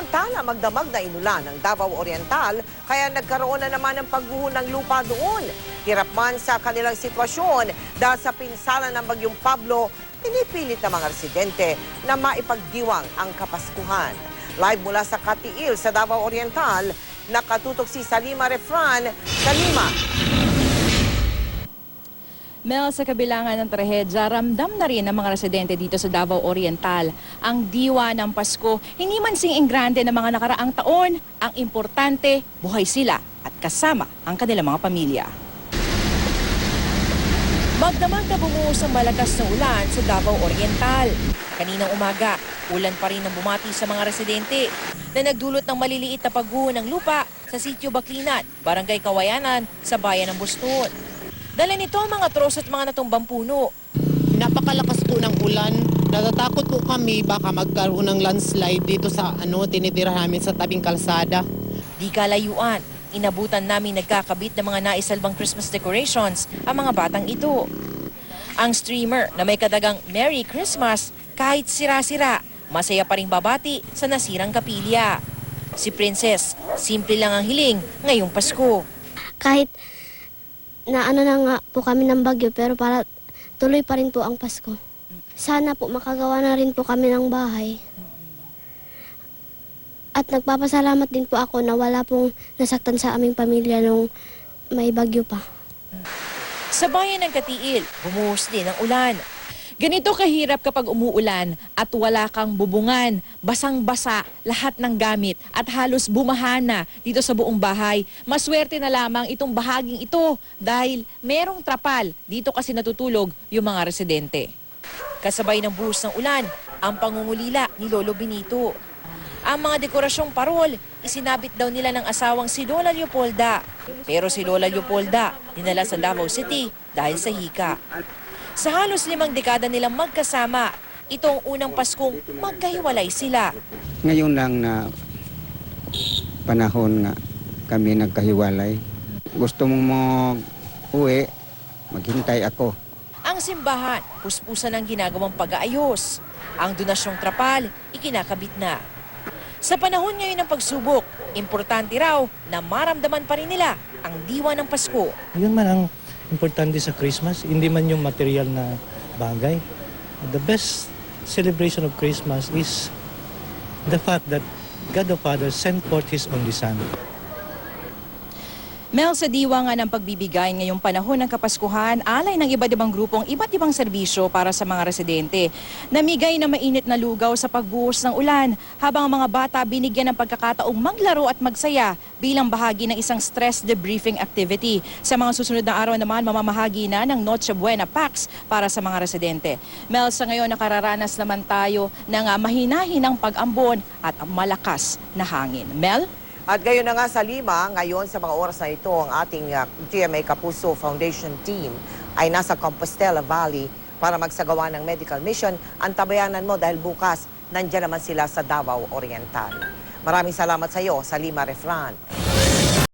Samantala, magdamag na inulan ng Davao Oriental, kaya nagkaroon na naman ng pagguho ng lupa doon. Hirap man sa kanilang sitwasyon dahil sa pinsala ng Bagyong Pablo, pinipilit ng mga residente na maipagdiwang ang Kapaskuhan. Live mula sa Katiil sa Davao Oriental, nakatutok si Salima Refran. Salima. Mel, sa kabilangan ng trahedya, ramdam na rin ng mga residente dito sa Davao Oriental. Ang diwa ng Pasko, hindi man sing grande ng mga nakaraang taon. Ang importante, buhay sila at kasama ang kanilang mga pamilya. Magdamag na bumuhos ang malakas na ulan sa Davao Oriental. Kaninang umaga, ulan pa rin ang bumati sa mga residente na nagdulot ng maliliit na pagguho ng lupa sa Sitio Baclinan, Barangay Kawayanan sa bayan ng Buston. Dala nito ang mga tros at mga natumbang puno. Napakalakas po ng ulan. Natatakot po kami baka magkaroon ng landslide dito sa tinitira namin sa tabing kalsada. Di kalayuan, inabutan namin nagkakabit ng mga naisalbang Christmas decorations ang mga batang ito. Ang streamer na may kadagang Merry Christmas, kahit sira-sira, masaya pa rin babati sa nasirang kapilya. Si Princess, simple lang ang hiling ngayong Pasko. Kahit na na nga po kami ng bagyo, pero para tuloy pa rin po ang Pasko. Sana po makagawa na rin po kami ng bahay. At nagpapasalamat din po ako na wala pong nasaktan sa aming pamilya nung may bagyo pa. Sa bayan ng Katiil, bumuhos din ang ulan. Ganito kahirap kapag umuulan at wala kang bubungan, basang-basa lahat ng gamit at halos bumahana dito sa buong bahay. Maswerte na lamang itong bahaging ito dahil merong trapal. Dito kasi natutulog yung mga residente. Kasabay ng buhos ng ulan, ang pangungulila ni Lolo Benito. Ang mga dekorasyong parol, isinabit daw nila ng asawang si Lola Leopolda. Pero si Lola Leopolda dinala sa Davao City dahil sa hika. Sa halos 5 dekada nilang magkasama, itong unang Paskong magkahiwalay sila. Ngayon lang na panahon nga kami nagkahiwalay. Gusto mong uwi, maghintay ako. Ang simbahan, puspusan ng ginagawang pag-aayos. Ang donasyong trapal, ikinakabit na. Sa panahon ngayon ng pagsubok, importante raw na maramdaman pa rin nila ang diwa ng Pasko. Yun man ang importante sa Christmas, hindi man yung material na bagay. The best celebration of Christmas is the fact that God the Father sent forth His only Son. Mel, sa diwa nga ng pagbibigay ngayong panahon ng Kapaskuhan, alay ng iba't ibang grupong iba't ibang serbisyo para sa mga residente. Namigay na mainit na lugaw sa pagbuhos ng ulan, habang ang mga bata binigyan ng pagkakataong maglaro at magsaya bilang bahagi ng isang stress debriefing activity. Sa mga susunod na araw naman, mamamahagi na ng Noche Buena packs para sa mga residente. Mel, sa ngayon nakararanas naman tayo ng mahinahinang pag-ambon at malakas na hangin. Mel? At gayon na nga sa Lima, ngayon sa mga oras na ito, ang ating GMA Kapuso Foundation team ay nasa Compostela Valley para magsagawa ng medical mission. Antabayanan mo dahil bukas nandiyan naman sila sa Davao Oriental. Maraming salamat sa iyo, Salima Refran.